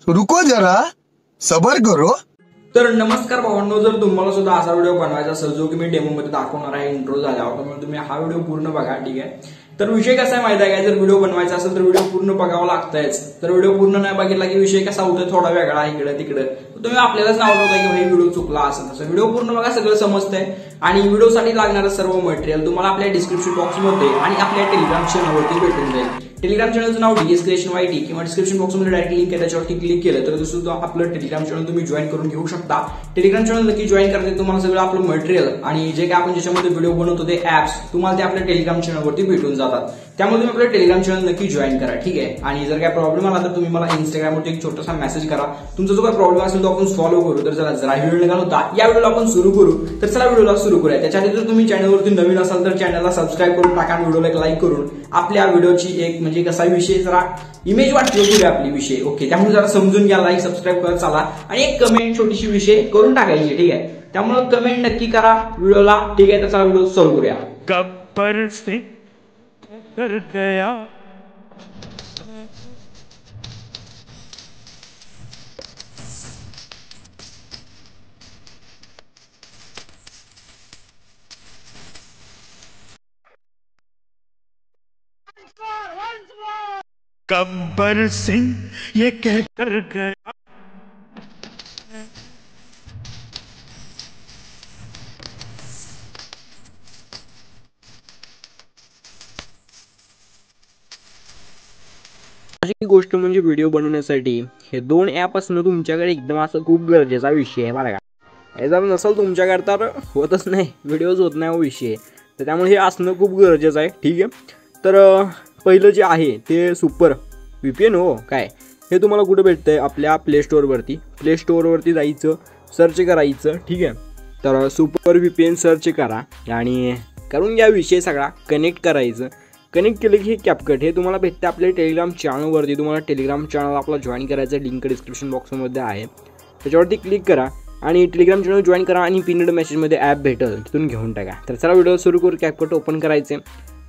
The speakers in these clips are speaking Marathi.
रुको जरा सबर करो। तर नमस्कार भावांनो, जर तुम्हाला सुद्धा असा व्हिडिओ बनवायचा असेल जो की मी डेमो मध्ये दाखवणार आहे इंट्रो झाल्यावर, तर तुम्ही हा व्हिडिओ पूर्ण बघा. ठीक आहे. तर विषय कसा आहे माहिती आहे का, जर व्हिडिओ बनवायचा असेल तर व्हिडिओ पूर्ण बघावं लागतंच. तर व्हिडिओ पूर्ण नाही बघितला की विषय कसा होतोय थोडा वेगळा इकडे तिकडे, तुम्ही आपल्यालाच नाव ठेवताय की भाई व्हिडिओ चुकला असेल तसं. व्हिडिओ पूर्ण बघा, सगळं समजतंय. आणि व्हिडिओसाठी लागणारं सर्व मटेरियल तुम्हाला आपल्या डिस्क्रिप्शन बॉक्समध्ये आणि आपल्या टेलिग्राम चॅनलवरती भेटून जाईल. टेलिग्राम चॅनलचं नाव DS Creation YT किंवा डिस्क्रिप्शन बॉक्समध्ये डायरेक्ट लिंक आहे, त्याच्यावरती क्लिक केलं तर सुद्धा आपलं टेलिग्राम चॅनल तुम्ही जॉईन करून घेऊ शकता. टेलिग्राम चॅनल नक्की जॉईन करते, तुम्हाला सगळं आपलं मटेरियल आणि जे काय आपण ज्याच्यामध्ये व्हिडिओ बनवतो ते ऍप्स तुम्हाला ते आपल्या टेलिग्राम चॅनलवरती भेटून जातात. त्यामुळे तुम्ही आपलं टेलिग्राम चॅनल नक्की जॉईन करा. ठीक आहे. आणि जर काय प्रॉब्लेम आला तर तुम्ही मला इंस्टाग्रामवरती एक छोटासा मेसेज करा. तुमचा जो काय प्रॉब्लेम असेल तो आपण सॉल्व्ह करू. तर चला जरा व्हिडिओ निघाला होता, या व्हिडिओला आपण सुरू करू. तर चला व्हिडिओला सुरू करूया. त्याच्याआधी जर तुम्ही चॅनलवरती नवीन असाल तर चॅनलला सबस्क्राईब करून टाका, व्हिडिओला एक लाईक करून आपल्या व्हिडिओची एक म्हणजे कसा विषय जरा इमेज वाटली आपली विषय. ओके, त्यामुळे जरा समजून घ्या, लाईक सबस्क्राईब करत चला आणि एक कमेंट छोटीशी विषय करून टाकायची. ठीक आहे. त्यामुळे कमेंट नक्की करा व्हिडिओला. ठीक आहे. त्याचा व्हिडिओ सुरू करूया. गब्बर सिंह कर गया गब्बर सिंह ये कह कर गया अशी गोष्ट म्हणजे व्हिडिओ बनवण्यासाठी हे दोन ॲप असणं तुमच्याकडे एकदम असं खूप गरजेचा विषय आहे बरं का. हे जर नसेल तुमच्याकडे तर होतच नाही, व्हिडिओज होत नाही विषय. तर त्यामुळे हे असणं खूप गरजेचं आहे. ठीक आहे. तर पहिलं जे आहे ते सुपर VPN हो काय, हे तुम्हाला कुठे भेटतं आहे आपल्या प्ले स्टोअरवरती जायचं, सर्च करायचं. ठीक आहे. तर सुपर VPN सर्च करा आणि करून घ्या विषय सगळा, कनेक्ट करायचं. कनेक्ट केलं की हे कॅपकट हे तुम्हाला भेटतं आपल्या टेलिग्राम चॅनलवरती. तुम्हाला टेलिग्राम चॅनल आपला जॉईन करायचं, लिंक डिस्क्रिप्शन बॉक्समध्ये आहे, त्याच्यावरती क्लिक करा आणि टेलिग्राम चॅनल जॉईन करा आणि पिनड मेसेजमध्ये ॲप भेटेल, तिथून घेऊन टाका. तर चला व्हिडिओ सुरू करू. कॅपकट ओपन करायचे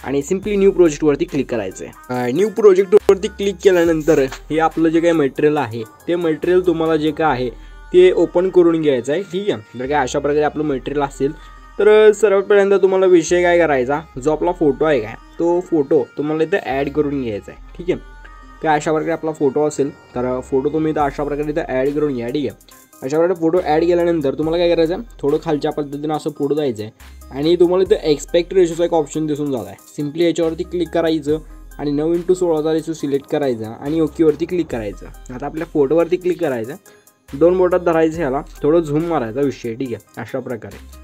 आणि सिम्पली न्यू प्रोजेक्टवरती क्लिक करायचं. न्यू प्रोजेक्टवरती क्लिक केल्यानंतर हे आपलं जे काही मटेरियल आहे ते मटेरियल तुम्हाला जे काय आहे ते ओपन करून घ्यायचं आहे. ठीक आहे. जर काय अशा प्रकारे आपलं मटेरियल असेल तर सर्वात पहिल्यांदा तुम्हाला विषय काय करायचा, जो आपला फोटो आहे काय तो फोटो तुम्हाला इथं ॲड करून घ्यायचा आहे. ठीक आहे. काय अशा प्रकारे आपला फोटो असेल तर फोटो तुम्ही इथं अशा प्रकारे इथं ॲड करून घ्या. ठीक आहे. अशा प्रकारे फोटो ॲड केल्यानंतर तुम्हाला काय करायचं आहे, थोडं खालच्या पद्धतीनं असं पुढं जायचं आहे आणि तुम्हाला इथं एक्सपेक्ट रेशोचा एक ऑप्शन दिसून जात आहे. सिम्पली याच्यावरती क्लिक करायचं आणि 9:16 रेशो सिलेक्ट करायचा आणि ओकेवरती क्लिक करायचं. आता आपल्या फोटोवरती क्लिक करायचं, 2 बोटात धरायचं, ह्याला थोडं झूम मारायचा विषय. ठीक आहे. अशा प्रकारे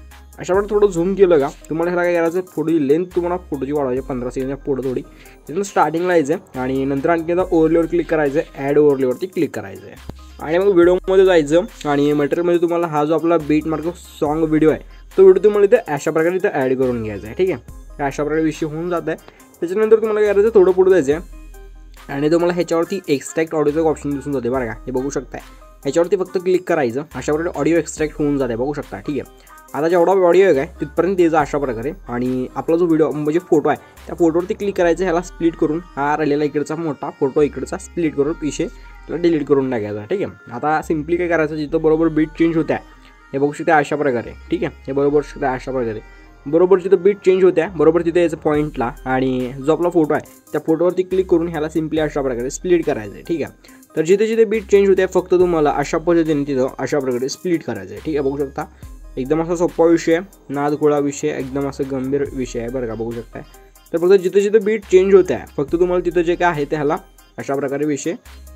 थोडं झूम केलं का तुम्हाला ह्याला काय करायचं, थोडी लेंथ तुम्हाला फोटोची वाढवायची 15 सेकंडच्या पुढं थोडी. तिथून स्टार्टिंगला यायचं आणि नंतर आणखी एकदा ओव्हरलेवर क्लिक करायचं, ॲड ओव्हरलेवरती क्लिक करायचं आहे आणि मग व्हिडिओमध्ये जायचं आणि मटेरियलमध्ये तुम्हाला हा जो आपला बीट मार्क सॉन्ग व्हिडिओ आहे तो व्हिडिओ तुम्हाला इथं अशा प्रकारे इथं ॲड करून घ्यायचा आहे. ठीक आहे. अशा प्रकारे विषय होऊन जात आहे. त्याच्यानंतर तुम्हाला काय करायचं, थोडं पुढं जायचं आहे आणि तुम्हाला ह्याच्यावरती एक्स्ट्रॅक्ट ऑडिओचं ऑप्शन दिसून जाते बरं का, हे बघू शकताय. ह्याच्यावरती फक्त क्लिक करायचं, अशा प्रकारे ऑडिओ एक्स्ट्रॅक्ट होऊन जाते, बघू शकता. ठीक आहे. आता जेवढा ऑडिओ आहे काय तिथपर्यंत यायचा अशा प्रकारे आणि आपला जो व्हिडिओ म्हणजे फोटो आहे त्या फोटोवरती क्लिक करायचं, ह्याला स्प्लिट करून हा राहिलेला इकडचा मोठा फोटो इकडचा स्प्लिट करून विषय त्याला डिलीट करून टाकायचा. ठीक आहे. आता सिम्पली काय करायचं, जिथं बरोबर बीट चेंज होत्या हे बघू शकता अशा प्रकारे. ठीक आहे. हे बरोबर शकता अशा प्रकारे बरोबर जिथं बीट चेंज होत्या बरोबर तिथे यायचं पॉईंटला आणि जो आपला फोटो आहे त्या फोटोवरती क्लिक करून ह्याला सिम्पली अशा प्रकारे स्प्लिट करायचं आहे. ठीक आहे. तर जिथे जिथे बीट चेंज होत्या फक्त तुम्हाला अशा पद्धतीने तिथं अशा प्रकारे स्प्लिट करायचं आहे. ठीक आहे. बघू शकता एकदम असा सोपा विषय आहे, नादखोळा विषय, एकदम असं गंभीर विषय आहे बरं का, बघू शकताय. तर फक्त जिथे जिथे बीट चेंज होत्या फक्त तुम्हाला तिथं जे काय आहे ते ह्याला अशा प्रकारे विषय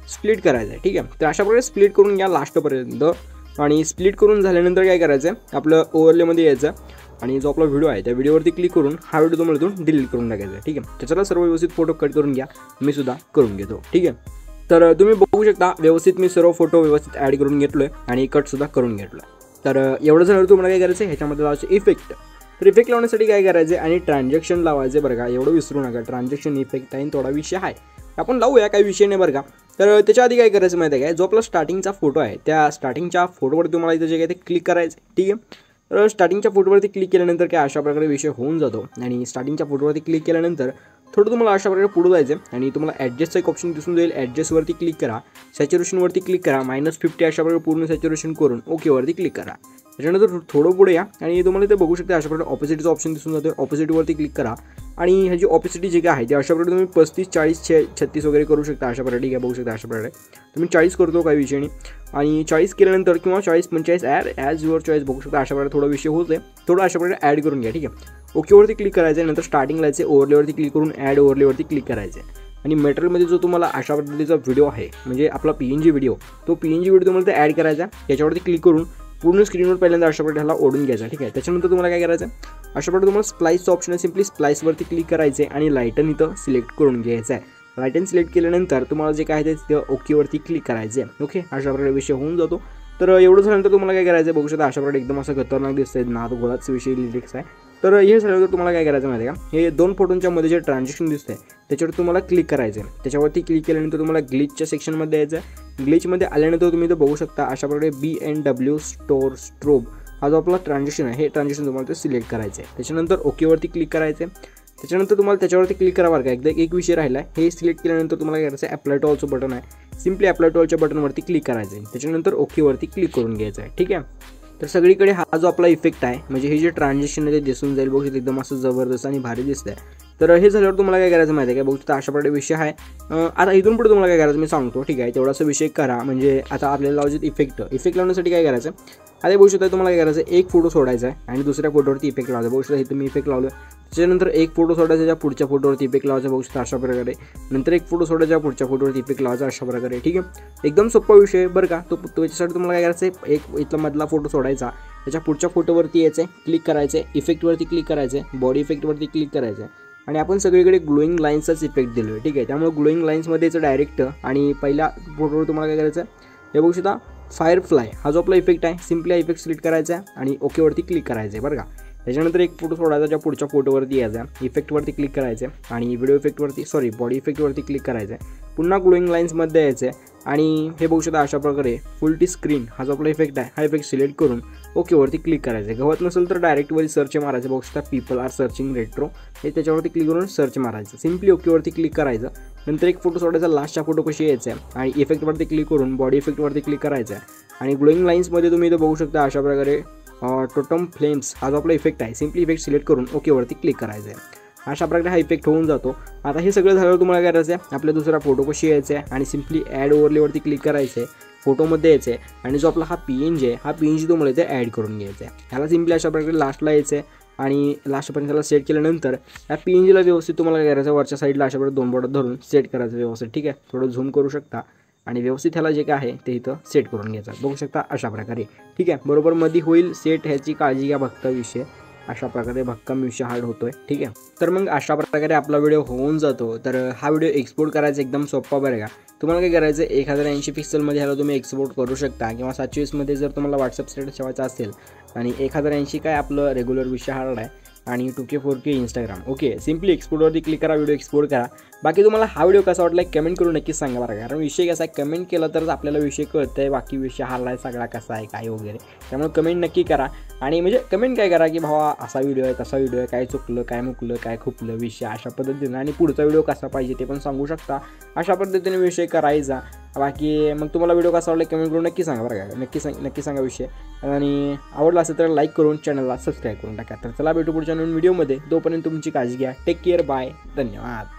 स्प्लिट करायचा आहे. ठीक आहे. तर अशा प्रकारे स्प्लिट करून घ्या लास्टपर्यंत आणि स्प्लिट करून झाल्यानंतर काय करायचं आहे, आपलं ओव्हरलेमध्ये यायचं आणि जो आपला व्हिडिओ आहे त्या व्हिडिओवरती क्लिक करून हा व्हिडिओ तुम्हाला इथून डिलीट करून टाकायचा आहे. ठीक आहे. त्याच्याला सर्व व्यवस्थित फोटो कट करून घ्या, मी सुद्धा करून घेतो. ठीक आहे. तर तुम्ही बघू शकता व्यवस्थित मी सर्व फोटो व्यवस्थित ॲड करून घेतलो आहे आणि कटसुद्धा करून घेतलो आहे. तर एवढं झालं तुम्हाला काय करायचं आहे, ह्याच्यामध्ये लावायचं इफेक्ट. तर इफेक्ट लावण्यासाठी काय करायचं आहे आणि ट्रान्झॅक्शन लावायचं बरं का, एवढं विसरू नका. ट्रान्झॅक्शन इफेक्ट आहे थोडा विषय आहे, आपण लावूया, काही विषय नाही बरं का. तर त्याच्या आधी काय करायचं माहिती आहे काय, जो आपला स्टार्टिंगचा फोटो आहे त्या स्टार्टिंगच्या फोटोवरती तुम्हाला इथं जे काय ते क्लिक करायचं. ठीक आहे. तर स्टार्टिंगच्या फोटोवरती क्लिक केल्यानंतर काय अशा प्रकारे विषय होऊन जातो आणि स्टार्टिंगच्या फोटोवरती क्लिक केल्यानंतर थोडं तुम्हाला अशा प्रकारे पुढे जायचं आहे आणि तुम्हाला ॲडजस्टचा एक ऑप्शन दिसून जाईल. ॲडजस्टवरती क्लिक करा, सॅच्युरेशनवरती क्लिक करा, -50 अशा प्रकारे पूर्ण सॅच्युरेशन करून ओकेवरती क्लिक करा. त्याच्यानंतर थोडं पुढे या आणि तुम्हाला इथे बघू शकता अशा प्रकारे ऑपोसिटचा ऑप्शन दिसून जातो. ऑपोसिटवरती क्लिक करा आणि ह्याची ऑपोसिटी जे काय आहे ते अशा प्रकारे तुम्ही 35, 40, 36 वगैरे करू शकता. अशा प्रकारे ठीक आहे, बघू शकता अशा प्रकारे तुम्ही 40 करतो काही विषय नाही. आणि 40 केल्यानंतर किंवा 40, 45 ॲज युअर चॉईस बघू शकता. अशा प्रकारे थोडा विषय होत आहे, थोडं अशा प्रकारे ॲड करून घ्या. ठीक आहे, ओकेवरती क्लिक करायचं आहे. नंतर स्टार्टिंगला यायचे ओव्हरलेवरती क्लिक करून ॲड ओव्हरलेवरती क्लिक करायचं आहे. आणि मटेरियलमध्ये जो तुम्हाला अशा पद्धतीचा व्हिडिओ आहे म्हणजे आपला PNG व्हिडिओ, तो PNG व्हिडिओ तुम्हाला ते ॲड करायचा. याच्यावरती क्लिक करून पूर्ण स्क्रीनवर पहिल्यांदा अशा प्रकारे ह्याला ओढून घ्यायचा. ठीक आहे, त्याच्यानंतर तुम्हाला काय करायचं अशा प्रकारे तुम्हाला स्प्लाइसचं ऑप्शन आहे. सिम्पली स्प्लाइसवरती क्लिक करायचे आणि लाईटन इथं सिलेक्ट करून घ्यायचं आहे. लाईटन सिलेक्ट केल्यानंतर तुम्हाला जे काय आहे ते ओकेवरती क्लिक करायचं आहे. ओके, अशा प्रकारे विषय होऊन जातो. तर एवढं झाल्यानंतर तुम्हाला काय करायचं आहे बघू शकता अशा प्रकारे एकदम असं खतरनाक दिसतंय, नाद गोळाच विषय लिरिक्स आहे. तर हे झाल्यानंतर तुम्हाला काय करायचं माहिती आहे का, हे 2 फोटोंच्या मध्ये जे ट्रान्झॅक्शन दिसतंय त्याच्यावर तुम्हाला क्लिक करायचं आहे. त्याच्यावरती क्लिक केल्यानंतर तुम्हाला ग्लिचच्या सेक्शनमध्ये यायचं आहे. ग्लिचमध्ये आल्यानंतर तुम्ही इथं बघू शकता अशा प्रकारे BMW स्ट्रोब हा जो आपला ट्रान्झॅक्शन आहे, हे ट्रान्झॅक्शन तुम्हाला ते सिलेक्ट करायचं आहे. त्याच्यानंतर ओकेवरती क्लिक करायचं आहे. त्याच्यानंतर तुम्हाला त्याच्यावरती क्लिक करा बरं का. एकदा एक विषय राहिला आहे, हे सिलेक्ट केल्यानंतर तुम्हाला काय करायचं आहे, अप्लाय टू ऑलचं बटन आहे, सिम्पली अप्लाय टू ऑलच्या बटनवरती क्लिक करायचं आहे. त्याच्यानंतर ओकेवरती क्लिक करून घ्यायचं आहे. ठीक आहे, तर सगळीकडे हा जो आपला इफेक्ट आहे म्हणजे हे जे ट्रान्झॅक्शन आहे ते दिसून जाईल. बघू शकता एकदम असं जबरदस्त आणि भारी दिसतंय. तर हे झाल्यावर तुम्हाला काय करायचं माहिती आहे का, बघू शकता अशा प्रकारे विषय आहे. आता इथून पुढे तुम्हाला काय करायचं मी सांगतो. ठीक आहे, तेवढासा विषय करा. म्हणजे आता आपल्याला लावायचे इफेक्ट लावण्यासाठी काय करायचं, आता बघू शकता तुम्हाला काय करायचं, एक फोटो सोडायचा आहे आणि दुसऱ्या फोटोवरती इफेक्ट लावायचा. बघू शकता इथं मी इफेक्ट लावलं. त्याच्यानंतर एक फोटो सोडायचा, त्या पुढच्या फोटोवरती इफेक्ट लावायचा. बघू शकता अशा प्रकारे. नंतर एक फोटो सोडायचा, पुढच्या फोटोवरती इफेक्ट लावायचा अशा प्रकारे. ठीक आहे, एकदम सोपा विषय बरं का. तो त्याच्यासाठी तुम्हाला काय करायचं आहे, एक इथला मधला फोटो सोडायचा, त्याच्या पुढच्या फोटोवरती यायचं आहे, क्लिक करायचं आहे, इफेक्टवरती क्लिक करायचं आहे, बॉडी इफेक्टवरती क्लिक करायचं आहे. आणि आपण सगळीकडे ग्लोईंग लाईन्सचाच इफेक्ट दिलो आहे. ठीक आहे, त्यामुळे ग्लोईंग लाईन्समध्ये याचं डायरेक्ट आणि पहिल्या फोटोवर तुम्हाला काय करायचं आहे, हे बघू शकता फायरफ्लाय हा जो आपला इफेक्ट आहे, सिम्पली हा इफेक्ट सिलेक्ट करायचा आहे आणि ओकेवरती क्लिक करायचं आहे बरं का. त्याच्यानंतर एक फोटो सोडायचा, त्या पुढच्या फोटोवरती यायचा, इफेक्टवरती क्लिक करायचं आहे आणि व्हिडिओ इफेक्टवरती बॉडी इफेक्टवरती क्लिक करायचं आहे. पुन्हा ग्लोईंग लाईन्समध्ये यायचं आहे आणि हे बघू शकता अशा प्रकारे फुल टी स्क्रीन हा जो आपला इफेक्ट आहे, हा इफेक्ट सिलेक्ट करून ओकेवरती क्लिक करायचं आहे. गवत नसेल तर डायरेक्टवरी सर्च मारायचं. बघू शकता पीपल आर सर्चिंग रेट्रो, हे त्याच्यावरती क्लिक करून सर्च मारायचं. सिम्पली ओकेवरती क्लिक करायचं. नंतर एक फोटो सोडायचा, लास्टच्या फोटो कशी यायचा आहे आणि इफेक्टवरती क्लिक करून बॉडी इफेक्टवरती क्लिक करायचं आहे. आणि ग्लोईंग लाईन्समध्ये तुम्ही इथं बघू शकता अशा प्रकारे टोटम फ्लेम्स हा जो आपला इफेक्ट आहे, सिम्पली इफेक्ट सिलेक्ट करून ओकेवरती क्लिक करायचं आहे. अशा प्रकारे हा इफेक्ट होऊन जातो. आता हे सगळं झाल्यावर तुम्हाला काय करायचं आहे, आपल्या दुसरा फोटो कशी यायचा आहे आणि सिम्पली ॲड ओव्हरलेवरती क्लिक करायचं आहे, फोटोमध्ये यायचं आहे आणि जो आपला हा PNG आहे, हा PNG तुम्हाला इथे ॲड करून घ्यायचा आहे. ह्याला सिम्पली अशा प्रकारे लास्टला यायचं आहे आणि लास्टपर्यंत त्याला सेट केल्यानंतर या PNGला व्यवस्थित तुम्हाला काय करायचं, वरच्या साईडला अशा प्रकारे 2 बोटात धरून सेट करायचं व्यवस्थित. ठीक आहे, थोडं झूम करू शकता आणि व्यवस्थित ह्याला जे काय आहे ते इथं सेट करून घ्यायचं. बघू शकता अशा प्रकारे. ठीक आहे, बरोबर मध्ये होईल सेट, ह्याची काळजी घ्या. भक्का विषय अशा प्रकारे भक्कम विषय हार्ड होतोय. ठीक आहे, तर मग अशा प्रकारे आपला व्हिडिओ होऊन जातो. तर हा व्हिडिओ एक्सपोर्ट करायचा एकदम सोपा बरं का. तुम्हाला काय करायचं, 1080 पिक्सलमध्ये ह्याला तुम्ही एक्सपोर्ट करू शकता किंवा 720मध्ये जर तुम्हाला व्हॉट्सअप स्टेटस ठेवायचा असेल. आणि 1080 काय आपलं रेग्युलर विषय हार्ड आहे आणि 2K 4K Instagram. Okay, simply एक्सपोर्टवरती क्लिक करा, व्हिडिओ एक्सपोर्ट करा. बाकी तुम्हाला हा व्हिडिओ कसा वाटला कमेंट करून नक्कीच सांगा बरं, कारण विषय कसा आहे, कमेंट केला तरच आपल्याला विषय कळतं आहे बाकी विषय हारला आहे सगळा कसा आहे काय वगैरे. त्यामुळे कमेंट नक्की करा. आणि म्हणजे कमेंट काय करा की भावा असा व्हिडिओ आहे, तसा व्हिडिओ आहे, काय चुकलं, काय मुकलं, काय खुपलं विषय अशा पद्धतीनं. आणि पुढचा व्हिडिओ कसा पाहिजे ते पण सांगू शकता. अशा पद्धतीने विषय करायचा. बाकी मग तुम्हाला व्हिडिओ कसा वाटला कमेंट करून नक्की सांगा बरं का, नक्की सांगा विषय. आणि आवडला असेल तर लाईक करून चॅनलला सबस्क्राईब करून टाका. तर चला भेटू पुढच्या नवीन व्हिडिओमध्ये. तोपर्यंत तुमची काळजी घ्या. टेक केअर, बाय, धन्यवाद.